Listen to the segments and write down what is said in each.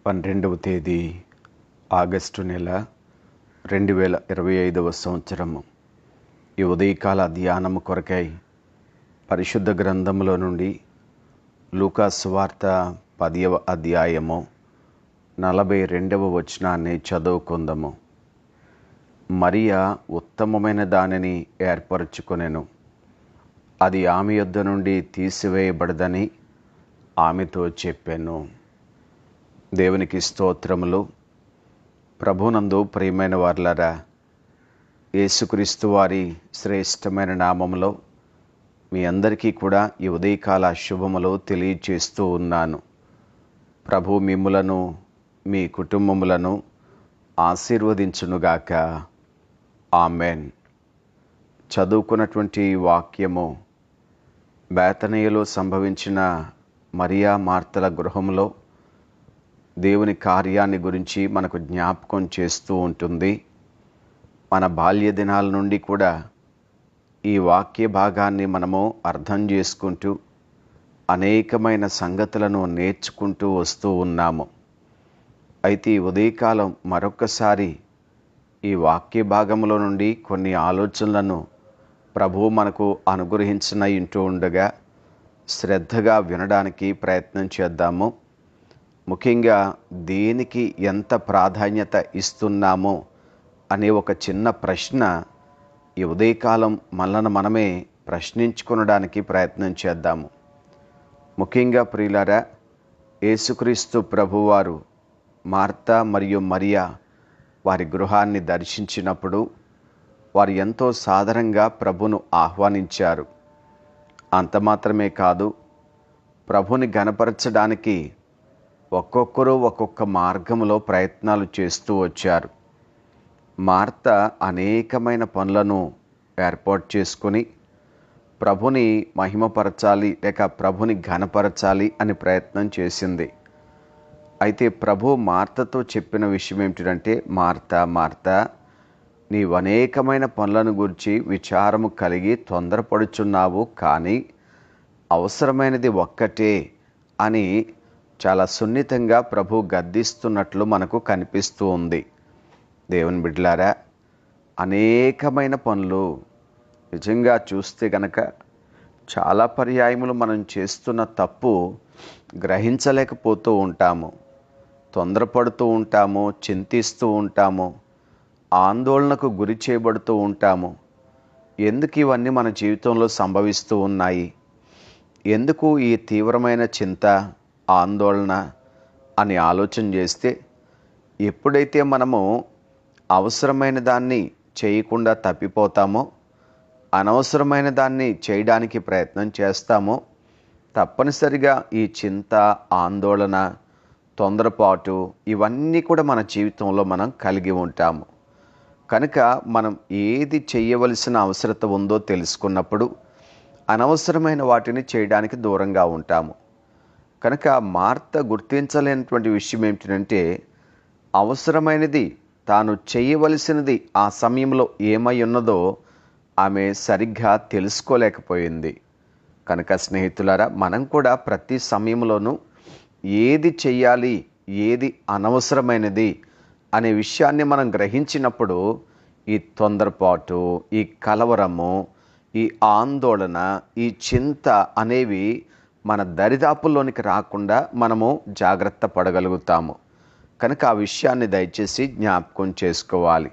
12వ తేదీ ఆగస్టు నెల 2025 సంవత్సరము. ఈ ఉదయకాల ధ్యానము కొరకై పరిశుద్ధ గ్రంథములో నుండి లూకా సువార్త 10వ అధ్యాయము 42వ వచనాన్ని చదువుకుందాము. మరియా ఉత్తమమైన దానిని ఏర్పరచుకొనెను, అది ఆమె యొద్ద నుండి తీసివేయబడదని ఆమెతో చెప్పాను. దేవునికి స్తోత్రములు. ప్రభునందు ప్రియమైన వారలారా, యేసుక్రీస్తు వారి శ్రేష్టమైన నామములో మీ అందరికీ కూడా ఈ ఉదయకాల శుభములు తెలియచేస్తూ ఉన్నాను. ప్రభు మిమ్ములను మీ కుటుంబములను ఆశీర్వదించునుగాక. ఆమెన్. చదువుకున్నటువంటి వాక్యము బేతనీయలో సంభవించిన మరియా మార్తల గృహంలో దేవుని కార్యాన్ని గురించి మనకు జ్ఞాపకం చేస్తూ ఉంటుంది. మన బాల్య దినాల నుండి కూడా ఈ వాక్య భాగాన్ని మనము అర్థం చేసుకుంటూ అనేకమైన సంగతులను నేర్చుకుంటూ వస్తూ ఉన్నాము. అయితే ఈ ఉదయకాలం మరొకసారి ఈ వాక్య భాగంలో నుండి కొన్ని ఆలోచనలను ప్రభువు మనకు అనుగ్రహించనయింటూ ఉండగా శ్రద్ధగా వినడానికి ప్రయత్నం చేద్దాము. ముఖ్యంగా దేనికి ఎంత ప్రాధాన్యత ఇస్తున్నామో అనే ఒక చిన్న ప్రశ్న ఈ ఉదయకాలం మనల్ని మనమే ప్రశ్నించుకొనడానికి ప్రయత్నం చేద్దాము. ముఖ్యంగా ప్రియులారా, యేసుక్రీస్తు ప్రభువారు మార్తా మరియు మరియా వారి గృహాన్ని దర్శించినప్పుడు వారు ఎంతో సాదరంగా ప్రభును ఆహ్వానించారు. అంత మాత్రమే కాదు, ప్రభుని ఘనపరచడానికి ఒక్కొక్కరు ఒక్కొక్క మార్గంలో ప్రయత్నాలు చేస్తూ వచ్చారు. మార్త అనేకమైన పనులను ఏర్పాటు చేసుకొని ప్రభుని మహిమపరచాలి లేక ప్రభుని ఘనపరచాలి అని ప్రయత్నం చేసింది. అయితే ప్రభు మార్తతో చెప్పిన విషయం ఏమిటంటే, మార్తా మార్తా, నీవు అనేకమైన పనులను గురించి విచారము కలిగి తొందరపడుచున్నావు, కానీ అవసరమైనది ఒక్కటే అని చాలా సున్నితంగా ప్రభు గద్దిస్తున్నట్లు మనకు కనిపిస్తూ ఉంది. దేవుని బిడ్డలారా, అనేకమైన పనులు నిజంగా చూస్తే గనక చాలా పర్యాయములు మనం చేస్తున్న తప్పు గ్రహించలేకపోతూ ఉంటాము, తొందరపడుతూ ఉంటాము, చింతిస్తూ ఉంటాము, ఆందోళనకు గురి చేయబడుతూ ఉంటాము. ఎందుకు ఇవన్నీ మన జీవితంలో సంభవిస్తూ ఉన్నాయి? ఎందుకు ఈ తీవ్రమైన చింత, ఆందోళన అని ఆలోచన చేస్తే, ఎప్పుడైతే మనము అవసరమైన దాన్ని చేయకుండా తప్పిపోతామో, అనవసరమైన దాన్ని చేయడానికి ప్రయత్నం చేస్తామో, తప్పనిసరిగా ఈ చింత, ఆందోళన, తొందరపాటు ఇవన్నీ కూడా మన జీవితంలో మనం కలిగి ఉంటాము. కనుక మనం ఏది చేయవలసిన అవసరత ఉందో తెలుసుకున్నప్పుడు అనవసరమైన వాటిని చేయడానికి దూరంగా ఉంటాము. కనుక మార్త గుర్తించలేనటువంటి విషయం ఏమిటంటే, అవసరమైనది, తాను చేయవలసినది ఆ సమయంలో ఏమై ఉన్నదో ఆమె సరిగ్గా తెలుసుకోలేకపోయింది. కనుక స్నేహితులారా, మనం కూడా ప్రతి సమయంలోనూ ఏది చెయ్యాలి, ఏది అనవసరమైనది అనే విషయాన్ని మనం గ్రహించినప్పుడు ఈ తొందరపాటు, ఈ కలవరము, ఈ ఆందోళన, ఈ చింత అనేవి మన దరిదాపుల్లోనికి రాకుండా మనము జాగ్రత్త పడగలుగుతాము. కనుక ఆ విషయాన్ని దయచేసి జ్ఞాపకం చేసుకోవాలి.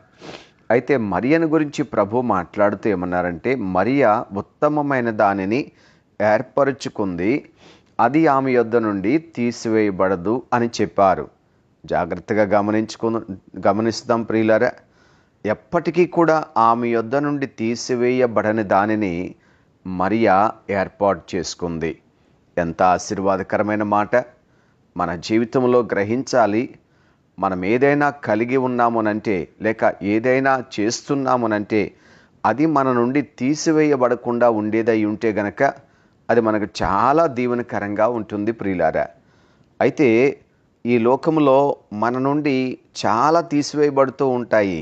అయితే మరియను గురించి ప్రభు మాట్లాడుతూ ఏమన్నారంటే, మరియా ఉత్తమమైన దానిని ఏర్పరచుకుంది, అది ఆమె యొద్ద నుండి తీసివేయబడదు అని చెప్పారు. జాగ్రత్తగా గమనిస్తాం ప్రియులారా. ఎప్పటికీ కూడా ఆమె యొద్ద నుండి తీసివేయబడని దానిని మరియా ఏర్పాటు చేసుకుంది. ఎంత ఆశీర్వాదకరమైన మాట! మన జీవితంలో గ్రహించాలి. మనం ఏదైనా కలిగి ఉన్నామునంటే, లేక ఏదైనా చేస్తున్నామునంటే, అది మన నుండి తీసివేయబడకుండా ఉండేదై ఉంటే గనక అది మనకు చాలా దీవెనకరంగా ఉంటుంది ప్రియులారా. అయితే ఈ లోకంలో మన నుండి చాలా తీసివేయబడుతూ ఉంటాయి.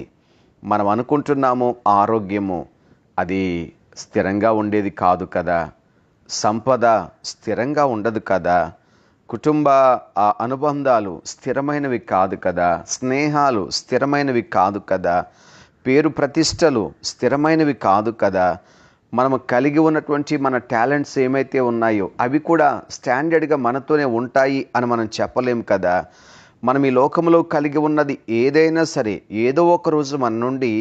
మనం అనుకుంటున్నాము ఆరోగ్యము, అది స్థిరంగా ఉండేది కాదు కదా, సంపద స్థిరంగా ఉండదు కదా, కుటుంబ అనుబంధాలు స్థిరమైనవి కాదు కదా, స్నేహాలు స్థిరమైనవి కాదు కదా, పేరు ప్రతిష్టలు స్థిరమైనవి కాదు కదా. మనము కలిగి ఉన్నటువంటి మన టాలెంట్స్ ఏమైతే ఉన్నాయో అవి కూడా స్టాండర్డ్గా మనతోనే ఉంటాయి అని మనం చెప్పలేం కదా. మనం ఈ లోకంలో కలిగి ఉన్నది ఏదైనా సరే ఏదో ఒక రోజు మన నుండి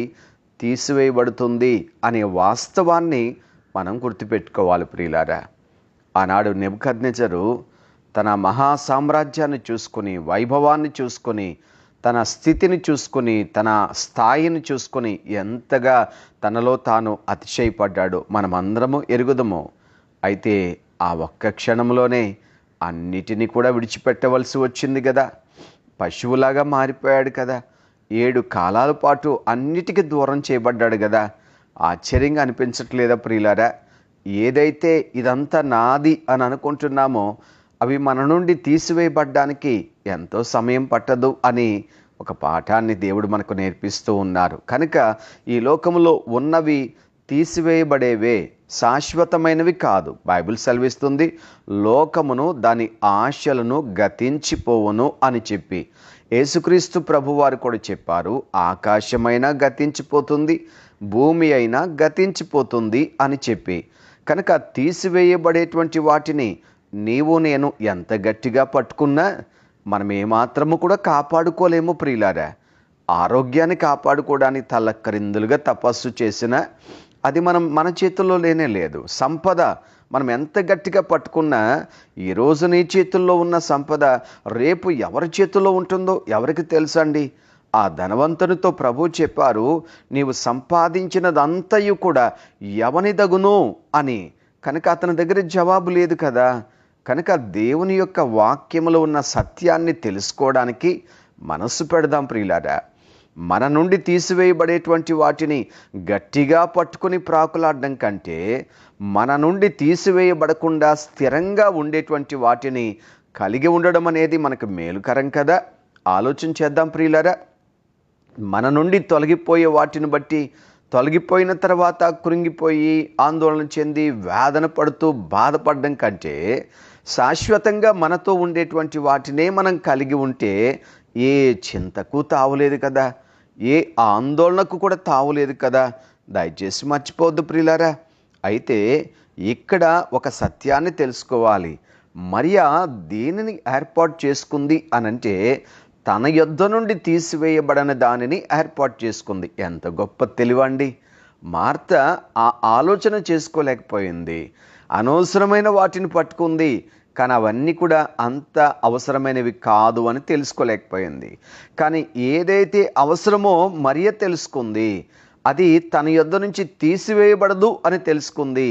తీసివేయబడుతుంది అనే వాస్తవాన్ని మనం గుర్తుపెట్టుకోవాలి ప్రియులారా. ఆనాడు నెబుకద్నెజరు తన మహా సామ్రాజ్యాన్ని చూసుకొని, వైభవాన్ని చూసుకొని, తన స్థితిని చూసుకొని, తన స్థాయిని చూసుకొని ఎంతగా తనలో తాను అతిశయపడ్డాడు మనమందరము ఎరుగుదము. అయితే ఆ ఒక్క క్షణంలోనే అన్నిటినీ కూడా విడిచిపెట్టవలసి వచ్చింది కదా. పశువులాగా మారిపోయాడు కదా. 7 కాలాల పాటు అన్నిటికీ దూరం చేయబడ్డాడు కదా. ఆశ్చర్యంగా అనిపించట్లేదా ప్రియులారా? ఏదైతే ఇదంతా నాది అని అనుకుంటున్నామో అవి మన నుండి తీసివేయబడ్డానికి ఎంతో సమయం పట్టదు అని ఒక పాఠాన్ని దేవుడు మనకు నేర్పిస్తూ ఉన్నారు. కనుక ఈ లోకంలో ఉన్నవి తీసివేయబడేవే, శాశ్వతమైనవి కాదు. బైబిల్ సెలవిస్తుంది, లోకమును దాని ఆశలను గతించిపోవును అని చెప్పి. యేసుక్రీస్తు ప్రభువారు కూడా చెప్పారు, ఆకాశమైనా గతించిపోతుంది, భూమి అయినా గతించిపోతుంది అని చెప్పి. కనుక తీసివేయబడేటువంటి వాటిని నీవు నేను ఎంత గట్టిగా పట్టుకున్నా మనం ఏమాత్రము కూడా కాపాడుకోలేము ప్రియులారా. ఆరోగ్యాన్ని కాపాడుకోవడానికి తలక్రిందులుగా తపస్సు చేసినా అది మన చేతుల్లో లేనే లేదు. సంపద మనం ఎంత గట్టిగా పట్టుకున్నా ఈరోజు నీ చేతుల్లో ఉన్న సంపద రేపు ఎవరి చేతుల్లో ఉంటుందో ఎవరికి తెలుసండి. ఆ ధనవంతునితో ప్రభు చెప్పారు, నీవు సంపాదించినదంతయు కూడా ఎవనిదగును అని. కనుక అతని దగ్గర జవాబు లేదు కదా. కనుక దేవుని యొక్క వాక్యములో ఉన్న సత్యాన్ని తెలుసుకోవడానికి మనస్సు పెడదాం ప్రియులారా. మన నుండి తీసివేయబడేటువంటి వాటిని గట్టిగా పట్టుకుని ప్రాకులాడడం కంటే మన నుండి తీసివేయబడకుండా స్థిరంగా ఉండేటువంటి వాటిని కలిగి ఉండడం అనేది మనకు మేలుకరం కదా. ఆలోచన చేద్దాం ప్రియులారా. మన నుండి తొలగిపోయే వాటిని బట్టి తొలగిపోయిన తర్వాత కృంగిపోయి ఆందోళన చెంది వేదన పడుతూ బాధపడడం కంటే శాశ్వతంగా మనతో ఉండేటువంటి వాటినే మనం కలిగి ఉంటే ఏ చింతకు తావులేదు కదా, ఏ ఆందోళనకు కూడా తావులేదు కదా. దయచేసి మర్చిపోవద్దు ప్రియులారా. అయితే ఇక్కడ ఒక సత్యాన్ని తెలుసుకోవాలి. మరియా దేనిని ఏర్పాటు చేసుకుంది అనంటే తన యొద్ద నుండి తీసివేయబడిన దానిని ఏర్పాటు చేసుకుంది. ఎంత గొప్ప తెలివండి. మార్త ఆ ఆలోచన చేసుకోలేకపోయింది. అనవసరమైన వాటిని పట్టుకుంది, కానీ అవన్నీ కూడా అంత అవసరమైనవి కాదు అని తెలుసుకోలేకపోయింది. కానీ ఏదైతే అవసరమో మరియ తెలుసుకుంది. అది తన యొద్ద నుంచి తీసివేయబడదు అని తెలుసుకుంది.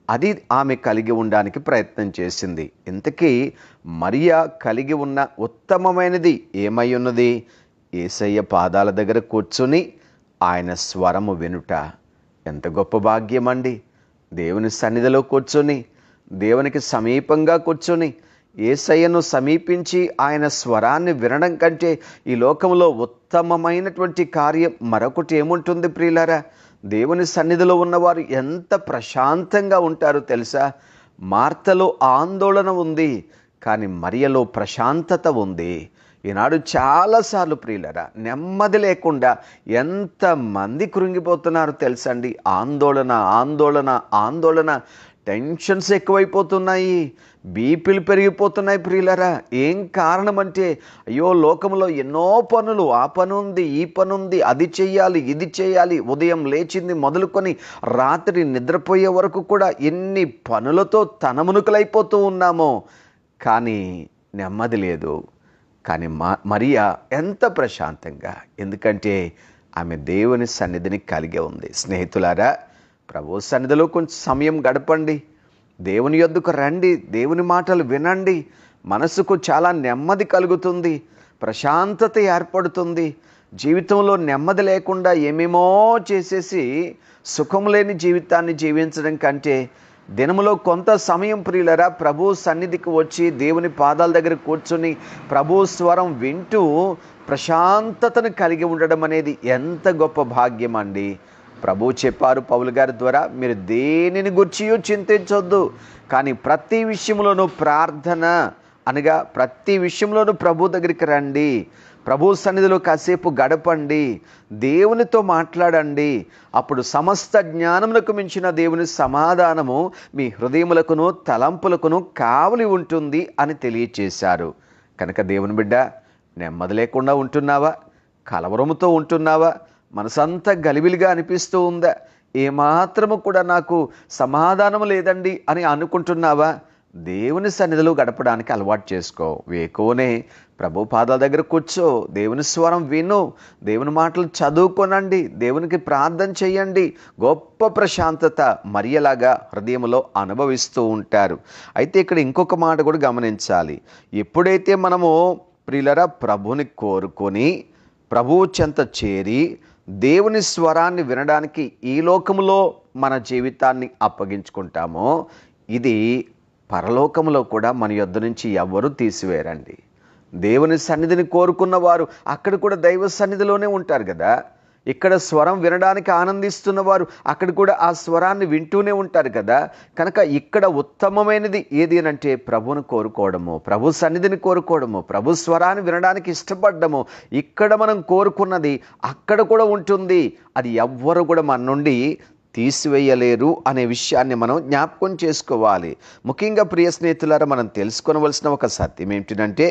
అది ఆమె కలిగి ఉండడానికి ప్రయత్నం చేసింది. ఇంతకీ మరియా కలిగి ఉన్న ఉత్తమమైనది ఏమై ఉన్నది? యేసయ్య పాదాల దగ్గర కూర్చుని ఆయన స్వరము వినుట. ఎంత గొప్ప భాగ్యం అండి. దేవుని సన్నిధిలో కూర్చొని, దేవునికి సమీపంగా కూర్చొని యేసయ్యను సమీపించి ఆయన స్వరాన్ని వినడం కంటే ఈ లోకంలో ఉత్తమమైనటువంటి కార్యం మరొకటి ఏముంటుంది ప్రియులారా? దేవుని సన్నిధిలో ఉన్నవారు ఎంత ప్రశాంతంగా ఉంటారో తెలుసా? మార్తలో ఆందోళన ఉంది, కానీ మరియలో ప్రశాంతత ఉంది. ఈనాడు చాలాసార్లు ప్రియులరా నెమ్మది లేకుండా ఎంతమంది కృంగిపోతున్నారు తెలుసండి. ఆందోళన ఆందోళన ఆందోళన, టెన్షన్స్ ఎక్కువైపోతున్నాయి, బీపీలు పెరిగిపోతున్నాయి ప్రియులరా. ఏం కారణం అంటే, అయ్యో లోకంలో ఎన్నో పనులు, ఆ పని ఉంది, ఈ పని ఉంది, అది చెయ్యాలి, ఇది చేయాలి, ఉదయం లేచింది మొదలుకొని రాత్రి నిద్రపోయే వరకు కూడా ఎన్ని పనులతో తనమునుకలైపోతూ ఉన్నామో, కానీ నెమ్మది లేదు. కానీ మరియా ఎంత ప్రశాంతంగా, ఎందుకంటే ఆమె దేవుని సన్నిధిని కలిగి ఉంది. స్నేహితులారా, ప్రభు సన్నిధిలో కొంచెం సమయం గడపండి, దేవుని యొద్దకు రండి, దేవుని మాటలు వినండి. మనసుకు చాలా నెమ్మది కలుగుతుంది, ప్రశాంతత ఏర్పడుతుంది. జీవితంలో నెమ్మది లేకుండా ఏమేమో చేసేసి సుఖం లేని జీవితాన్ని జీవించడం కంటే దినములో కొంత సమయం ప్రియులరా ప్రభు సన్నిధికి వచ్చి దేవుని పాదాల దగ్గర కూర్చొని ప్రభు స్వరం వింటూ ప్రశాంతతను కలిగి ఉండడం అనేది ఎంత గొప్ప భాగ్యం అండి. ప్రభు చెప్పారు పౌలు గారి ద్వారా, మీరు దేనిని గుర్చియో చింతించొద్దు, కానీ ప్రతి విషయంలోనూ ప్రార్థన అనగా ప్రతి విషయంలోనూ ప్రభు దగ్గరికి రండి, ప్రభు సన్నిధిలో కాసేపు గడపండి, దేవునితో మాట్లాడండి. అప్పుడు సమస్త జ్ఞానములకు మించిన దేవుని సమాధానము మీ హృదయములకును తలంపులకును కావలి ఉంటుంది అని తెలియచేశారు. కనుక దేవుని బిడ్డ, నెమ్మది లేకుండా ఉంటున్నావా? కలవరముతో ఉంటున్నావా? మనసంతా గలిబిలిగా అనిపిస్తూ ఉందా? ఏమాత్రము కూడా నాకు సమాధానం లేదండి అని అనుకుంటున్నావా? దేవుని సన్నిధిలో గడపడానికి అలవాటు చేసుకో. వేకోనే ప్రభు పాదాల దగ్గర కూర్చో, దేవుని స్వరం విను, దేవుని మాటలు చదువుకోనండి, దేవునికి ప్రార్థన చేయండి. గొప్ప ప్రశాంతత మరియలాగా హృదయంలో అనుభవిస్తూ ఉంటారు. అయితే ఇక్కడ ఇంకొక మాట కూడా గమనించాలి. ఎప్పుడైతే మనము ప్రియులరా ప్రభుని కోరుకొని ప్రభువు చెంత చేరి దేవుని స్వరాన్ని వినడానికి ఈ లోకములో మన జీవితాన్ని అప్పగించుకుంటామో, ఇది పరలోకములో కూడా మన యొద్ద నుంచి ఎవరు తీసివేరండి. దేవుని సన్నిధిని కోరుకున్న వారు అక్కడ కూడా దైవ సన్నిధిలోనే ఉంటారు కదా. ఇక్కడ స్వరం వినడానికి ఆనందిస్తున్నవారు అక్కడ కూడా ఆ స్వరాన్ని వింటూనే ఉంటారు కదా. కనుక ఇక్కడ ఉత్తమమైనది ఏది అంటే ప్రభువును కోరుకోవడము, ప్రభు సన్నిధిని కోరుకోవడము, ప్రభు స్వరాన్ని వినడానికి ఇష్టపడ్డము. ఇక్కడ మనం కోరుకున్నది అక్కడ కూడా ఉంటుంది. అది ఎవ్వరు కూడా మన నుండి తీసివేయలేరు అనే విషయాన్ని మనం జ్ఞాపకం చేసుకోవాలి. ముఖ్యంగా ప్రియ స్నేహితులారా, మనం తెలుసుకోవలసిన ఒక సత్యం ఏమిటంటే,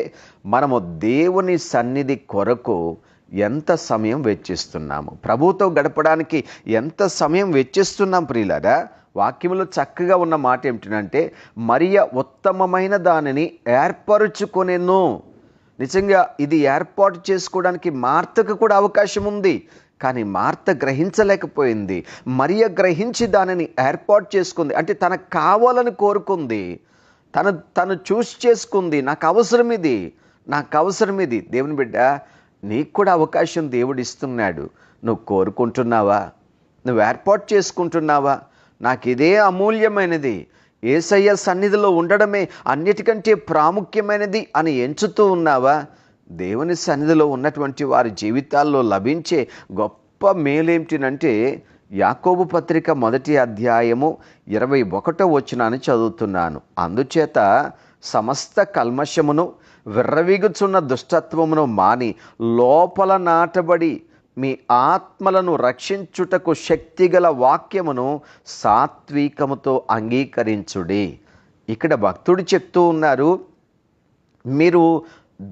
మనము దేవుని సన్నిధి కొరకు ఎంత సమయం వెచ్చిస్తున్నాము, ప్రభువుతో గడపడానికి ఎంత సమయం వెచ్చిస్తున్నాం ప్రియులారా. వాక్యంలో చక్కగా ఉన్న మాట ఏమిటంటే, మరియ ఉత్తమమైన దానిని ఏర్పరుచుకొనెను. నిజంగా ఇది ఏర్పాటు చేసుకోవడానికి మార్తకు కూడా అవకాశం ఉంది, కానీ మార్త గ్రహించలేకపోయింది. మరియ గ్రహించి దానిని ఏర్పాటు చేసుకుంది. అంటే తనకు కావాలని కోరుకుంది, తను చూస్ చేసుకుంది. నాకు అవసరం ఇది, నాకు అవసరం ఇది. దేవుని బిడ్డ, నీకు కూడా అవకాశం దేవుడు ఇస్తున్నాడు. నువ్వు కోరుకుంటున్నావా? నువ్వు ఏర్పాటు చేసుకుంటున్నావా? నాకు ఇదే అమూల్యమైనది, యేసయ్య సన్నిధిలో ఉండడమే అన్నిటికంటే ప్రాముఖ్యమైనది అని ఎంచుతూ ఉన్నావా? దేవుని సన్నిధిలో ఉన్నటువంటి వారి జీవితాల్లో లభించే గొప్ప మేలేమిటినంటే, యాకోబు పత్రిక 1వ అధ్యాయము 21వ వచనాన్ని చదువుతున్నాను. అందుచేత సమస్త కల్మషమును విర్రవీగుచున్న దుష్టత్వమును మాని లోపల నాటబడి మీ ఆత్మలను రక్షించుటకు శక్తిగల వాక్యమును సాత్వికముతో అంగీకరించుడి. ఇక్కడ భక్తుడు చెప్తూ ఉన్నారు, మీరు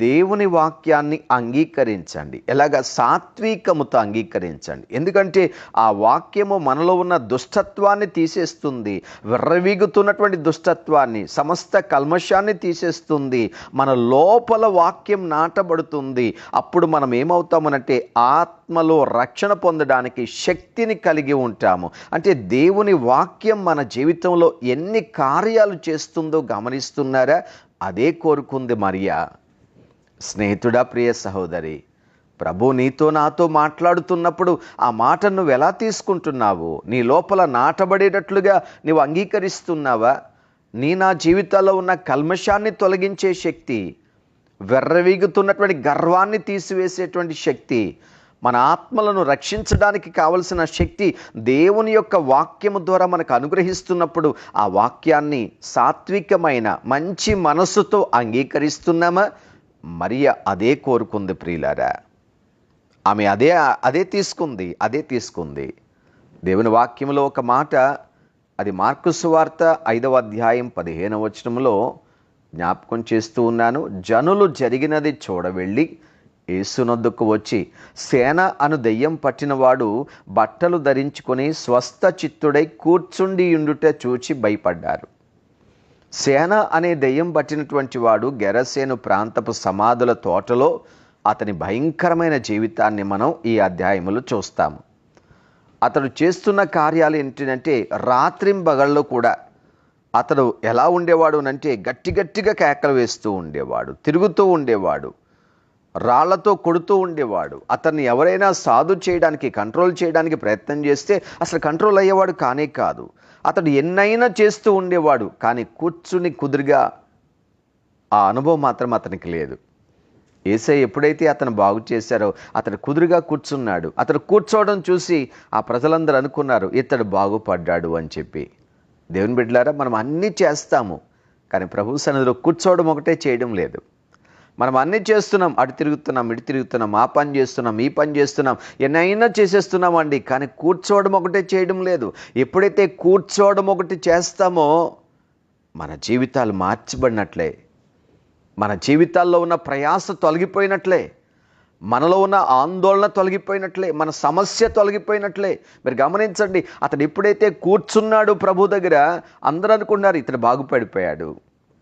దేవుని వాక్యాన్ని అంగీకరించండి. ఎలాగ? సాత్వికముతో అంగీకరించండి. ఎందుకంటే ఆ వాక్యము మనలో ఉన్న దుష్టత్వాన్ని తీసేస్తుంది, విర్రవీగుతున్నటువంటి దుష్టత్వాన్ని, సమస్త కల్మషాన్ని తీసేస్తుంది. మన లోపల వాక్యం నాటబడుతుంది. అప్పుడు మనం ఏమవుతామనంటే ఆత్మలో రక్షణ పొందడానికి శక్తిని కలిగి ఉంటాము. అంటే దేవుని వాక్యం మన జీవితంలో ఎన్ని కార్యాలు చేస్తుందో గమనిస్తున్నారా? అదే కోరుకుంది మరియా. స్నేహితుడా, ప్రియ సహోదరి, ప్రభు నీతో నాతో మాట్లాడుతున్నప్పుడు ఆ మాటను నువ్వు ఎలా తీసుకుంటున్నావు? నీ లోపల నాటబడేటట్లుగా నువ్వు అంగీకరిస్తున్నావా? నా జీవితాల్లో ఉన్న కల్మషాన్ని తొలగించే శక్తి, వెర్రవీగుతున్నటువంటి గర్వాన్ని తీసివేసేటువంటి శక్తి, మన ఆత్మలను రక్షించడానికి కావలసిన శక్తి దేవుని యొక్క వాక్యము ద్వారా మనకు అనుగ్రహిస్తున్నప్పుడు ఆ వాక్యాన్ని సాత్వికమైన మంచి మనస్సుతో అంగీకరిస్తున్నామా? మరియ అదే కోరుకుంది ప్రియులారా. ఆమె అదే తీసుకుంది. దేవుని వాక్యంలో ఒక మాట, అది మార్కు సువార్త 5వ అధ్యాయం 15వ వచనంలో జ్ఞాపకం చేస్తూ ఉన్నాను. జనులు జరిగినది చూడవెళ్ళి యేసునొద్దకు వచ్చి, సేన అను దెయ్యం పట్టినవాడు బట్టలు ధరించుకొని స్వస్థ చిత్తుడై కూర్చుండి ఉండుట చూచి భయపడ్డారు. సేన అనే దెయ్యం పట్టినటువంటి వాడు గెరసేను ప్రాంతపు సమాధుల తోటలో అతని భయంకరమైన జీవితాన్ని మనం ఈ అధ్యాయములో చూస్తాము. అతడు చేస్తున్న కార్యాలు ఏంటంటే, రాత్రింబగళ్ళు కూడా అతడు ఎలా ఉండేవాడు అంటే గట్టిగా కేకలు వేస్తూ ఉండేవాడు, తిరుగుతూ ఉండేవాడు, రాళ్లతో కొడుతూ ఉండేవాడు. అతన్ని ఎవరైనా సాధు చేయడానికి, కంట్రోల్ చేయడానికి ప్రయత్నం చేస్తే అసలు కంట్రోల్ అయ్యేవాడు కానే కాదు. అతడు ఎన్నైనా చేస్తూ ఉండేవాడు, కానీ కూర్చుని కుదురుగా ఆ అనుభవం మాత్రం అతనికి లేదు. యేసయ్య ఎప్పుడైతే అతను బాగు చేశారో అతడు కుదురుగా కూర్చున్నాడు. అతడు కూర్చోవడం చూసి ఆ ప్రజలందరూ అనుకున్నారు, ఇతడు బాగుపడ్డాడు అని చెప్పి. దేవుని బిడ్డలారా, మనం అన్నీ చేస్తాము, కానీ ప్రభు సన్నిధిలో కూర్చోవడం ఒకటే చేయడం లేదు. మనం అన్నీ చేస్తున్నాం, అటు తిరుగుతున్నాం, ఇటు తిరుగుతున్నాం, ఆ పని చేస్తున్నాం, ఈ పని చేస్తున్నాం, ఎన్నైనా చేసేస్తున్నాం అండి. కానీ కూర్చోవడం ఒకటే చేయడం లేదు. ఎప్పుడైతే కూర్చోవడం ఒకటి చేస్తామో మన జీవితాలు మార్చబడినట్లే, మన జీవితాల్లో ఉన్న ప్రయాస తొలగిపోయినట్లే, మనలో ఉన్న ఆందోళన తొలగిపోయినట్లే, మన సమస్య తొలగిపోయినట్లే. మీరు గమనించండి, అతడు ఎప్పుడైతే కూర్చున్నాడు ప్రభు దగ్గర, అందరూ అనుకున్నారు ఇతడు బాగుపడిపోయాడు,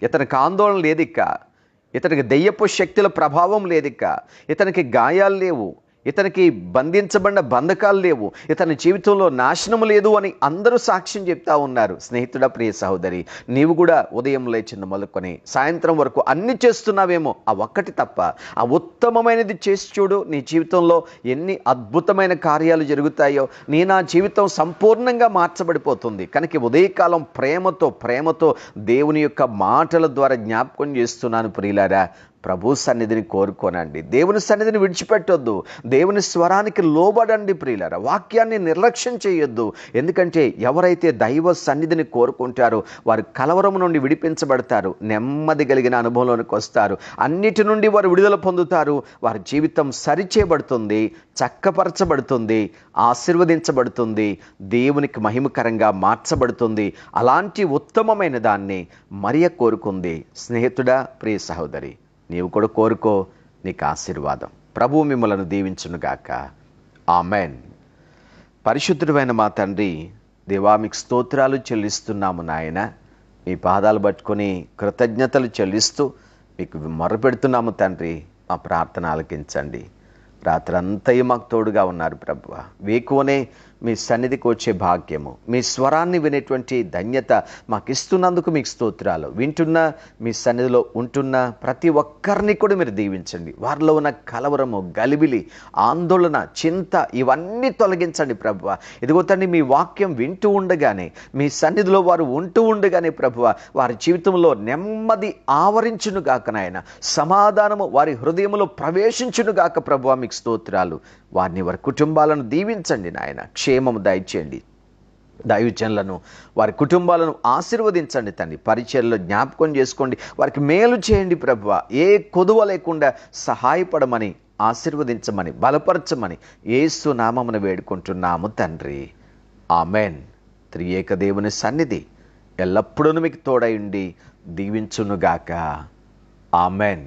ఇతనికి ఆందోళన లేదిక్క, ఇతనికి దెయ్యపు శక్తుల ప్రభావం లేదిక్క, ఇతనికి గాయాలు లేవు, ఇతనికి బంధించబడిన బంధకాలు లేవు, ఇతని జీవితంలో నాశనం లేదు అని అందరూ సాక్ష్యం చెప్తా ఉన్నారు. స్నేహితుడా, ప్రియ సహోదరి, నీవు కూడా ఉదయం లేచిన మొదలుకొని సాయంత్రం వరకు అన్ని చేస్తున్నావేమో, ఆ ఒక్కటి తప్ప ఆ ఉత్తమమైనది చేసి చూడు. నీ జీవితంలో ఎన్ని అద్భుతమైన కార్యాలు జరుగుతాయో, నా జీవితం సంపూర్ణంగా మార్చబడిపోతుంది. కనుక ఉదయకాలం ప్రేమతో దేవుని యొక్క మాటల ద్వారా జ్ఞాపకం చేస్తున్నాను ప్రియులారా, ప్రభు సన్నిధిని కోరుకోనండి. దేవుని సన్నిధిని విడిచిపెట్టొద్దు. దేవుని స్వరానికి లోబడండి ప్రియులారా. వాక్యాన్ని నిర్లక్ష్యం చేయొద్దు. ఎందుకంటే ఎవరైతే దైవ సన్నిధిని కోరుకుంటారో వారు కలవరం నుండి విడిపించబడతారు, నెమ్మది కలిగిన అనుభవంలోనికి వస్తారు, అన్నిటి నుండి వారు విడుదల పొందుతారు. వారి జీవితం సరిచేయబడుతుంది, చక్కపరచబడుతుంది, ఆశీర్వదించబడుతుంది, దేవునికి మహిమకరంగా మార్చబడుతుంది. అలాంటి ఉత్తమమైన దాన్ని మరియ కోరుకుంది. స్నేహితుడా, ప్రియ సహోదరి, నీవు కూడా కోరుకో, నీకు ఆశీర్వాదం. ప్రభువు మిమ్మలను దీవించునుగాక. ఆమెన్. పరిశుద్ధుడైన మా తండ్రి, దేవా మీకు స్తోత్రాలు చెల్లిస్తున్నాము నాయన. మీ పాదాలు పట్టుకొని కృతజ్ఞతలు చెల్లిస్తూ మీకు మొరపెడుతున్నాము తండ్రి. మా ప్రార్థన ఆలకించండి. రాత్రి అంతయు మాకు తోడుగా ఉన్నారు ప్రభువా. వేకువనే మీ సన్నిధికి వచ్చే భాగ్యము, మీ స్వరాన్ని వినేటువంటి ధన్యత మాకు ఇస్తున్నందుకు మీకు స్తోత్రాలు. వింటున్న మీ సన్నిధిలో ఉంటున్న ప్రతి ఒక్కరిని కూడా మీరు దీవించండి. వారిలో ఉన్న కలవరము, గలిబిలి, ఆందోళన, చింత ఇవన్నీ తొలగించండి ప్రభువా. ఇదిగో తండ్రి, మీ వాక్యం వింటూ ఉండగానే, మీ సన్నిధిలో వారు ఉంటూ ఉండగానే ప్రభువా, వారి జీవితంలో నెమ్మది ఆవరించునుగాక నాయన, సమాధానము వారి హృదయంలో ప్రవేశించునుగాక ప్రభువా. మీకు స్తోత్రాలు. వారిని, వారి కుటుంబాలను దీవించండి నాయన. క్షేమము దయచేయండి. దైవజనులను, వారి కుటుంబాలను ఆశీర్వదించండి తండ్రి. పరిచర్యలో జ్ఞాపకం చేసుకోండి, వారికి మేలు చేయండి ప్రభువా. ఏ కొదువ లేకుండా సహాయపడమని, ఆశీర్వదించమని, బలపరచమని యేసు నామమున వేడుకుంటున్నాము తండ్రి. ఆమెన్. త్రియేక దేవుని సన్నిధి ఎల్లప్పుడూ మీకు తోడై ఉండి దీవించునుగాక. ఆమెన్.